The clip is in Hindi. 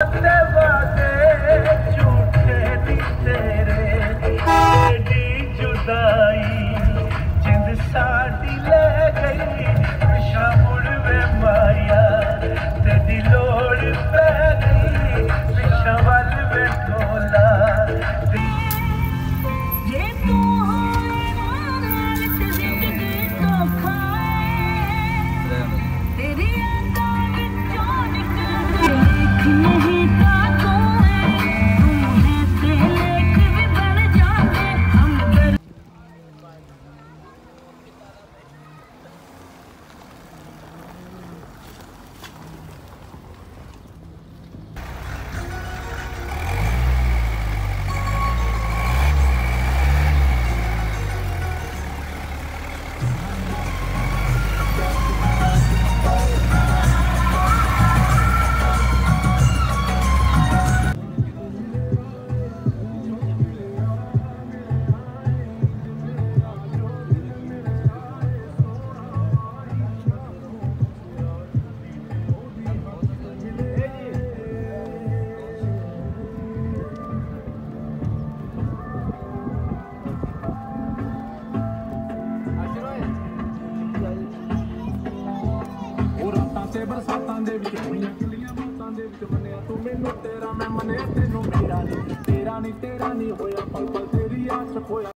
वादे झूठे नी तेरे तेरी जुदाई जिंद साडी ले गई पिछा मुड़ वे मारिया तेरी लोड़ पै गई पिछा वल वे ढोला बरसातां दे विच होईयां कलियां बातां दे विच मन्निया तू मैनू तेरा मैं मन्निया तेनू मेरा नहीं होया पल पल तेरी आस खोया।